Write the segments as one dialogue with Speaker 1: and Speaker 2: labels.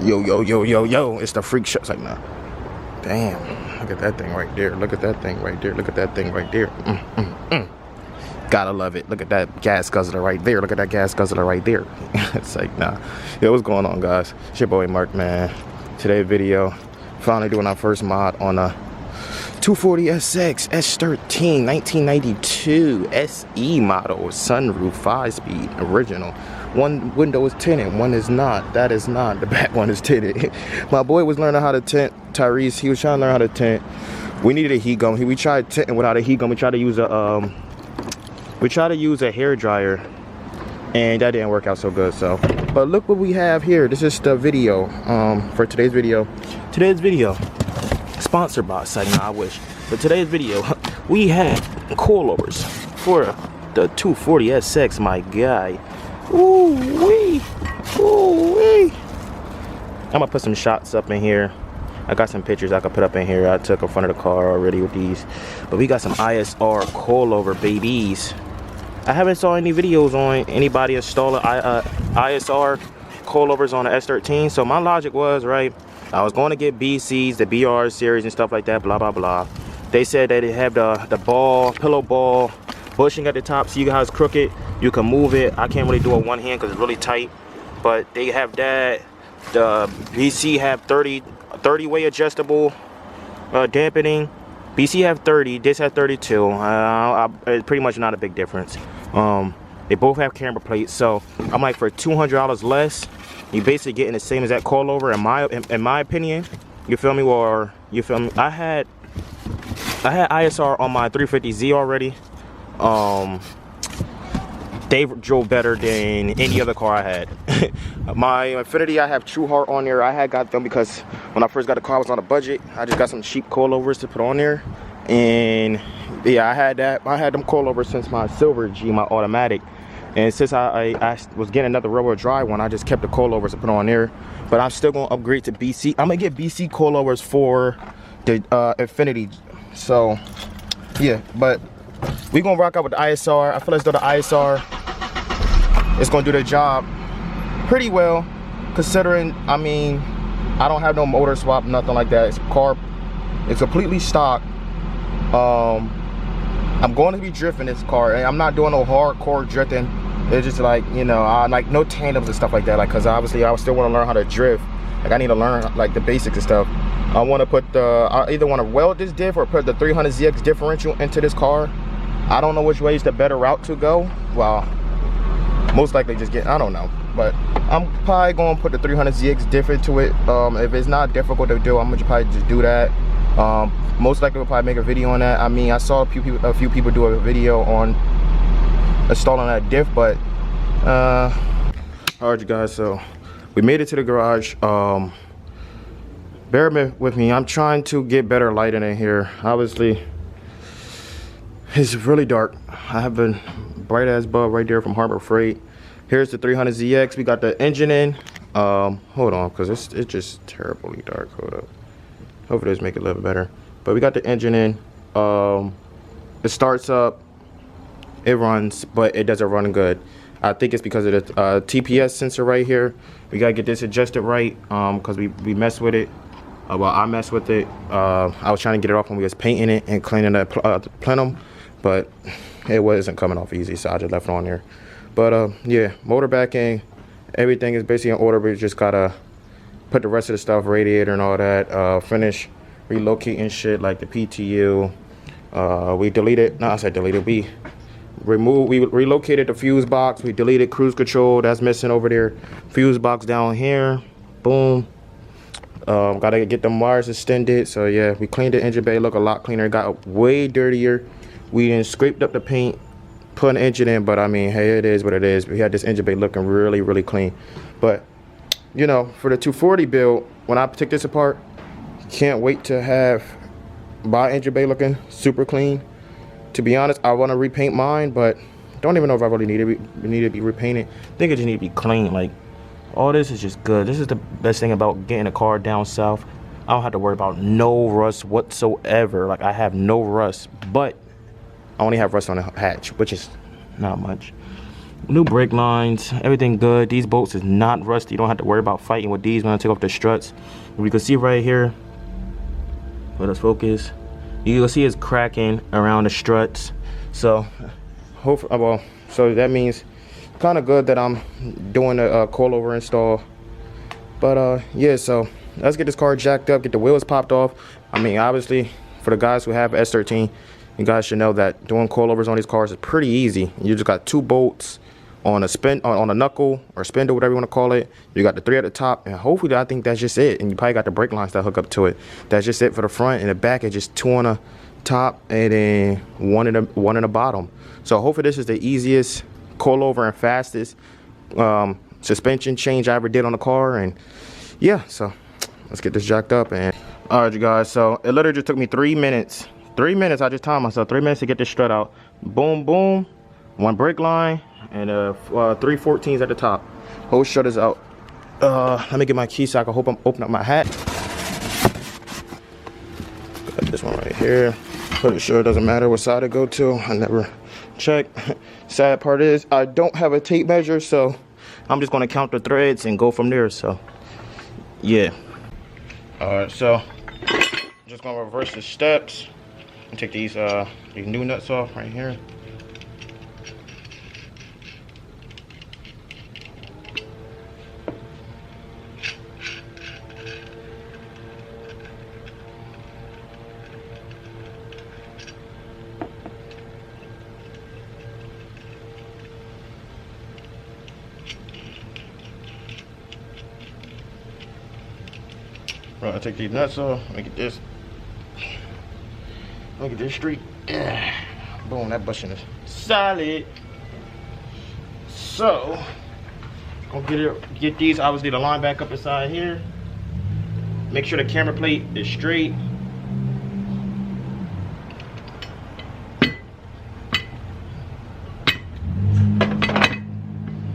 Speaker 1: Yo, yo, yo, yo, yo. It's the freak show. It's like, nah. Damn. Look at that thing right there. Look at that thing right there. Look at that thing right there. Gotta love it. Look at that gas guzzler right there. Look at that gas guzzler right there. It's like, nah. Yo, what's going on, guys? It's your boy Mark, man. Today's video, finally doing our first mod on a 240SX S13 1992 SE model, sunroof, 5-speed, original. One window is tinted, one is not. That is not. The back one is tinted. My boy was learning how to tint. Tyrese, he was trying to learn how to tint. We needed a heat gun. We tried tinting without a heat gun. We tried to use a hair dryer, and that didn't work out so good. So, but look what we have here. This is the video for today's video. Sponsored by Sagna, I wish. But today's video, we had coilovers for the 240SX, my guy. Ooh wee, ooh wee. I'm gonna put some shots up in here. I got some pictures I could put up in here. I took in front of the car already with these. But we got some ISR coilover babies. I haven't saw any videos on anybody installing ISR coilovers on the S13. So my logic was, right, I was going to get BCs, the BR series and stuff like that, blah, blah, blah. They said that it had the ball, pillow ball, bushing at the top, so you guys crooked. You can move it. I can't really do it one hand because it's really tight. But they have that. The BC have 30-way adjustable dampening. BC have 30, this has 32. It's pretty much not a big difference. They both have camber plates, so I'm like, for $200 less, you basically getting the same as that coilover in my opinion. You feel me? Or you feel me? I had ISR on my 350Z already. They drove better than any other car I had. My Infinity, I have True Heart on there. I had got them because when I first got the car, I was on a budget. I just got some cheap coilovers to put on there. And yeah, I had them coilovers since my Silver G, my automatic. And since I was getting another rear-wheel drive one, I just kept the coilovers to put on there. But I'm still gonna upgrade to BC. I'm gonna get BC coilovers for the Infinity. So yeah, but we gonna rock out with the ISR. I feel as though the ISR is gonna do the job pretty well, considering, I mean, I don't have no motor swap, nothing like that. It's completely stock. I'm going to be drifting this car, and I'm not doing no hardcore drifting. It's just like, you know, I like no tandems and stuff like that, like, because obviously I still want to learn how to drift. Like, I need to learn like the basics and stuff. I want to put I either want to weld this diff or put the 300ZX differential into this car. I don't know which way is the better route to go. Well, most likely just I don't know, but I'm probably going to put the 300ZX diff into it. If it's not difficult to do, I'm gonna probably just do that. Most likely we'll probably make a video on that. I mean, I saw a few people do a video on installing that diff, but all right, you guys, so we made it to the garage. Bear with me, I'm trying to get better lighting in here. Obviously it's really dark. I have a bright ass bulb right there from Harbor Freight. Here's the 300ZX. We got the engine in. Hold on, because it's just terribly dark. Hold up. Hopefully this make it a little better. But we got the engine in. It starts up, it runs, but it doesn't run good. I think it's because of the TPS sensor right here. We gotta get this adjusted right, because we messed with it. Well, I messed with it. I was trying to get it off when we was painting it and cleaning the plenum, but it wasn't coming off easy, so I just left it on there. But yeah, motor back in, everything is basically in order. We just gotta put the rest of the stuff, radiator and all that, finish relocating shit like the PTU. We deleted, no, I said deleted, we relocated the fuse box. We deleted cruise control, that's missing over there. Fuse box down here, boom. Gotta get them wires extended. So yeah, we cleaned the engine bay, look a lot cleaner. It got way dirtier. We then scraped up the paint, put an engine in, but I mean, hey, it is what it is. We had this engine bay looking really, really clean. But you know, for the 240 build, when I took this apart, can't wait to have my engine bay looking super clean. To be honest, I want to repaint mine, but don't even know if I really need to be repainted. I think it just need to be clean. Like, all this is just good. This is the best thing about getting a car down south. I don't have to worry about no rust whatsoever. Like, I have no rust, but I only have rust on the hatch, which is not much. New brake lines, everything good. These bolts is not rusty. You don't have to worry about fighting with these when I take off the struts. We can see right here, let us focus. You can see it's cracking around the struts. So hopefully, well, so that means kind of good that I'm doing a coilover install. But yeah, so let's get this car jacked up, get the wheels popped off. I mean, obviously for the guys who have S13, you guys should know that doing coilovers on these cars is pretty easy. You just got 2 bolts on a knuckle or spindle, whatever you want to call it. You got the 3 at the top, and hopefully I think that's just it. And you probably got the brake lines that hook up to it. That's just it for the front, and the back is just 2 on the top and then one in the bottom. So hopefully this is the easiest coilover and fastest suspension change I ever did on the car. And yeah, so let's get this jacked up. And all right, you guys, so it literally just took me 3 minutes. 3 minutes, I just timed myself, 3 minutes to get this strut out. Boom, boom, 1 brake line, and 3 14s at the top. Whole strut is out. Let me get my key so I can open up my hat. Got this one right here. Pretty sure it doesn't matter what side I go to. I never check. Sad part is I don't have a tape measure, so I'm just gonna count the threads and go from there. So yeah. All right, so just gonna reverse the steps and take these new nuts off right here. Right, I take these nuts off. Make it this. Look at this street. Yeah. Boom, that bushing is solid. So, gonna get these, obviously, the line back up inside here. Make sure the camera plate is straight.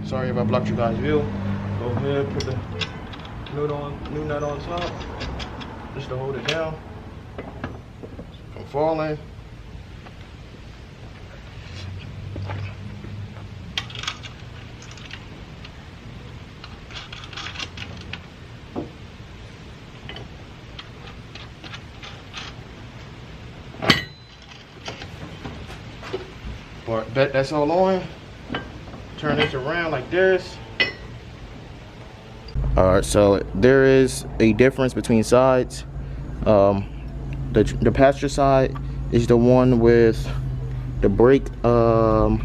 Speaker 1: Sorry if I blocked you guys' view. Go ahead, put the new nut on top, just to hold it down from falling. But that's all on. Turn this around like this. Alright, so there is a difference between sides. The passenger side is the one with the brake, I don't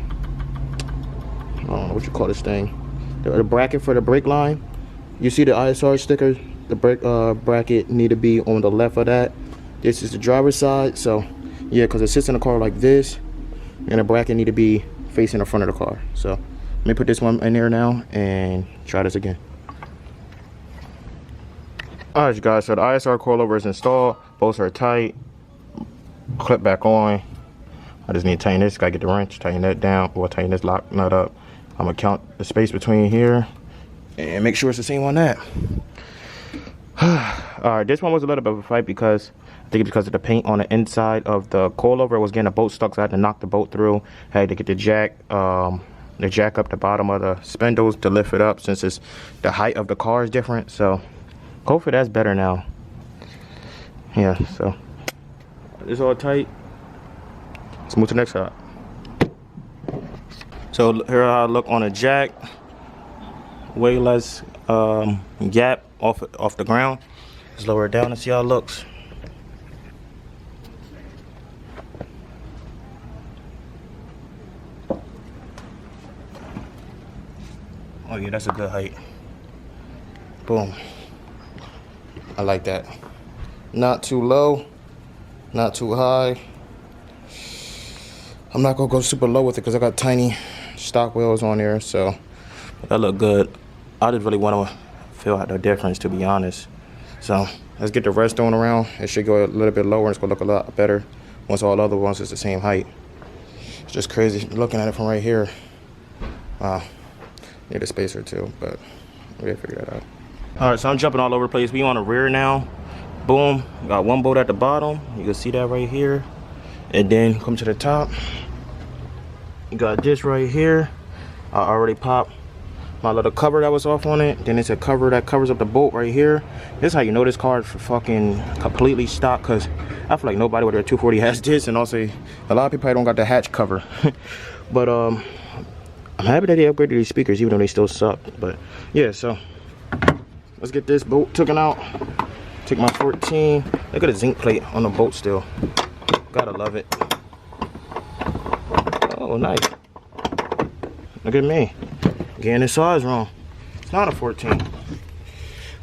Speaker 1: know what you call this thing. The bracket for the brake line. You see the ISR sticker? The brake bracket need to be on the left of that. This is the driver's side, so yeah, because it sits in the car like this, and the bracket need to be facing the front of the car. So let me put this one in there now and try this again. Alright, you guys, so the ISR coilover is installed. Bolts are tight. Clip back on. I just need to tighten this. Gotta get the wrench, tighten that down, or tighten this lock nut up. I'm gonna count the space between here and make sure it's the same on that. Alright, this one was a little bit of a fight because I think it's because of the paint on the inside of the coilover. It was getting the bolt stuck, so I had to knock the bolt through. I had to get the jack up the bottom of the spindles to lift it up, since it's the height of the car is different. So hopefully that's better now. Yeah, so it's all tight. Let's move to the next side. So here I look on a jack. Way less gap off the ground. Let's lower it down and see how it looks. Oh yeah, that's a good height. Boom. I like that. Not too low, not too high. I'm not gonna go super low with it because I got tiny stock wheels on there, so that look good. I just really want to feel out the difference, to be honest. So let's get the rest on around. It should go a little bit lower and it's gonna look a lot better once all the other ones is the same height. It's just crazy looking at it from right here. Wow. Need a spacer too, but we gotta figure that out. All right, so I'm jumping all over the place. We on the rear now. Boom, got one bolt at the bottom. You can see that right here. And then come to the top. You got this right here. I already popped my little cover that was off on it. Then it's a cover that covers up the bolt right here. This is how you know this car is fucking completely stock, because I feel like nobody with their 240 has this, and also a lot of people probably don't got the hatch cover. But I'm happy that they upgraded these speakers even though they still suck. But yeah, so let's get this bolt taken out. Take my 14. Look at the zinc plate on the bolt still. Gotta love it. Oh, nice. Look at me. Getting the size wrong. It's not a 14.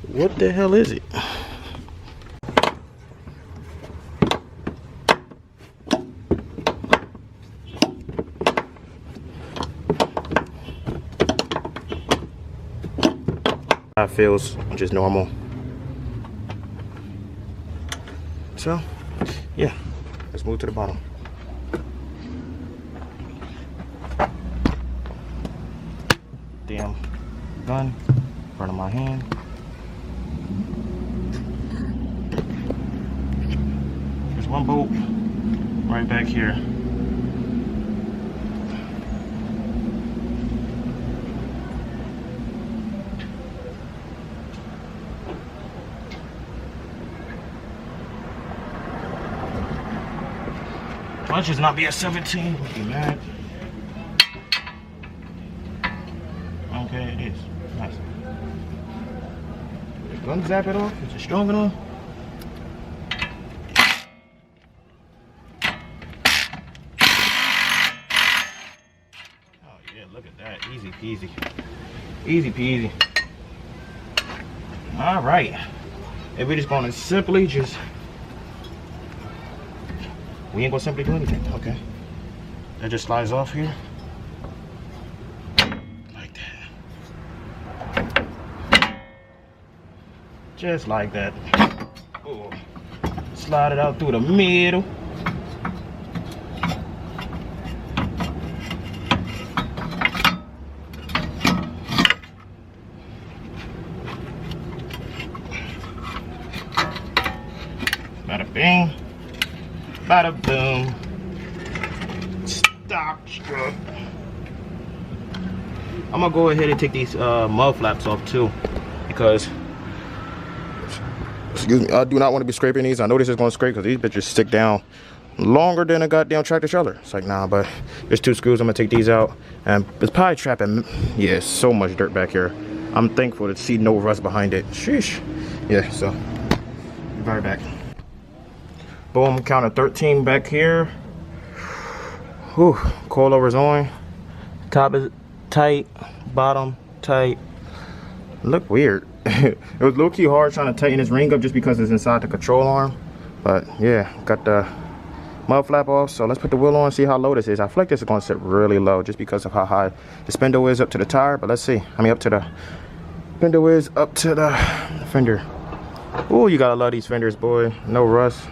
Speaker 1: What the hell is it? That feels just normal. So, yeah, let's move to the bottom. Damn gun, front of my hand. There's one bolt right back here. Why just not be a 17? Would be mad. Okay, it is. Nice. The gun zap it off? Is it strong enough? Oh yeah, look at that. Easy peasy. Easy peasy. Alright. If we're just gonna simply just... We ain't gonna simply do anything. Okay. That just slides off here. Just like that. Ooh. Slide it out through the middle. Bada bing. Bada boom. Stock strut. I'm gonna go ahead and take these mud flaps off too, because excuse me, I do not want to be scraping these. I know this is going to scrape because these bitches stick down longer than a goddamn tractor trailer. It's like, nah, but there's 2 screws. I'm going to take these out. And it's probably trapping, yeah, so much dirt back here. I'm thankful to see no rust behind it. Sheesh. Yeah, so, be right back. Boom, counter 13 back here. Whew, coilovers on. Top is tight, bottom tight. Look weird. It was low-key hard trying to tighten this ring up just because it's inside the control arm. But yeah, got the mud flap off. So let's put the wheel on and see how low this is. I feel like this is going to sit really low just because of how high the spindle is up to the tire. But let's see. I mean, up to the spindle is up to the fender. Oh, you gotta love these fenders, boy. No rust.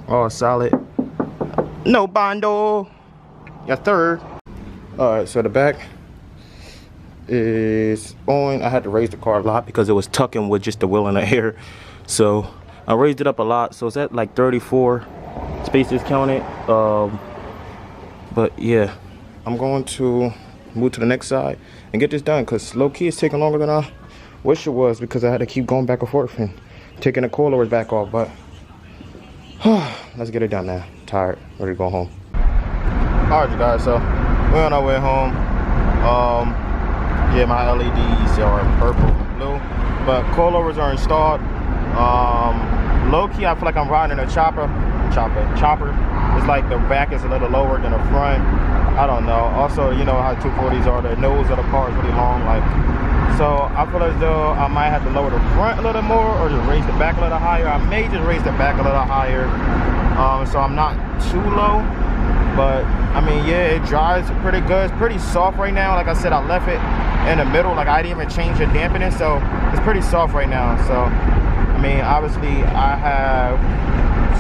Speaker 1: All solid. No bondo. Your third. Alright, so the back is on. I had to raise the car a lot because it was tucking with just the wheel in the air, so I raised it up a lot. So it's at like 34 spaces counted. But yeah, I'm going to move to the next side and get this done because low-key it's taking longer than I wish it was because I had to keep going back and forth and taking the coilovers back off. But let's get it done now. Tired, ready to go home. Alright, you guys, so we're on our way home. Yeah, my LEDs are purple and blue, but coilovers are installed. Low-key, I feel like I'm riding a chopper. It's like the back is a little lower than the front. I don't know. Also, you know how 240s are. The nose of the car is really long. Like, so I feel as though I might have to lower the front a little more or just raise the back a little higher. I may just raise the back a little higher, so I'm not too low. But I mean, yeah, it drives pretty good. It's pretty soft right now. Like I said, I left it in the middle. Like I didn't even change the dampening, so it's pretty soft right now. So I mean, obviously I have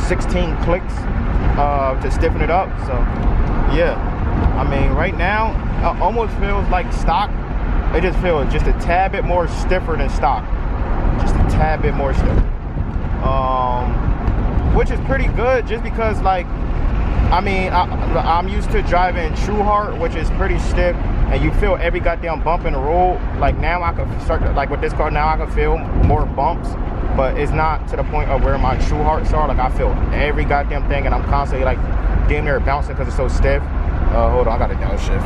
Speaker 1: 16 clicks to stiffen it up. So yeah, I mean, right now it almost feels like stock. It just feels just a tad bit more stiffer than stock. Just a tad bit more stiffer. Which is pretty good, just because like I mean, I'm used to driving true hard, which is pretty stiff, and you feel every goddamn bump in the road. Like now I can start to, like with this car now I can feel more bumps, but it's not to the point of where my true hearts are. Like I feel every goddamn thing, and I'm constantly like damn near bouncing because it's so stiff. Hold on, I got a downshift.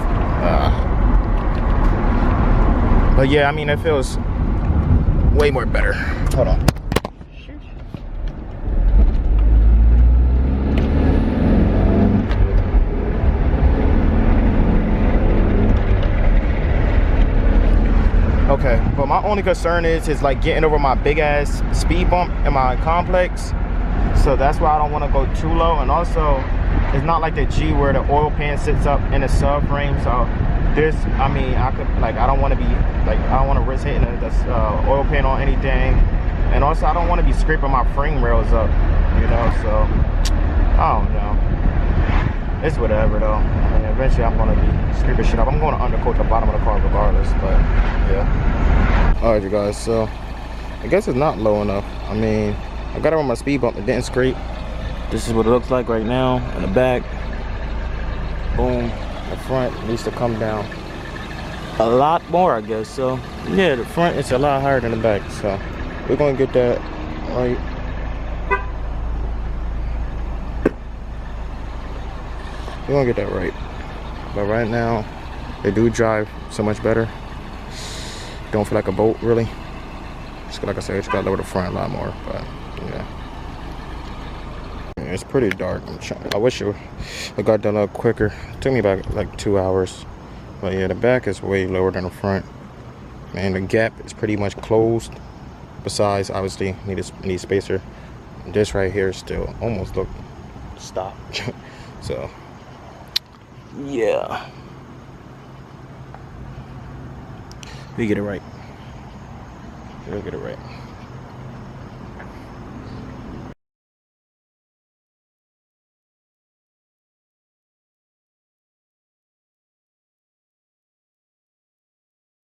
Speaker 1: But yeah, I mean, it feels way more better. Hold on. Okay, but my only concern is like getting over my big ass speed bump in my complex. So that's why I don't want to go too low. And also, it's not like the G where the oil pan sits up in the subframe. So this, I mean, I could like, I don't want to be like, I don't want to risk hitting the oil pan on anything. And also, I don't want to be scraping my frame rails up, you know. So I don't know. It's whatever though. I mean, eventually I'm gonna be scraping shit up. I'm gonna undercoat the bottom of the car regardless, but yeah. All right, you guys. So I guess it's not low enough. I mean, I got it on my speed bump. It didn't scrape. This is what it looks like right now in the back. Boom. The front needs to come down a lot more, I guess. So yeah, the front is a lot higher than the back. So we're gonna get that right. We're gonna get that right. But right now, they do drive so much better. Don't feel like a boat, really. Just like I said, just gotta lower the front a lot more. But yeah, it's pretty dark. I wish it got done a little quicker. It took me about like 2 hours. But yeah, the back is way lower than the front. Man, the gap is pretty much closed. Besides, obviously, need spacer. This right here still almost look stopped. So. Yeah, we get it right. We'll get it right.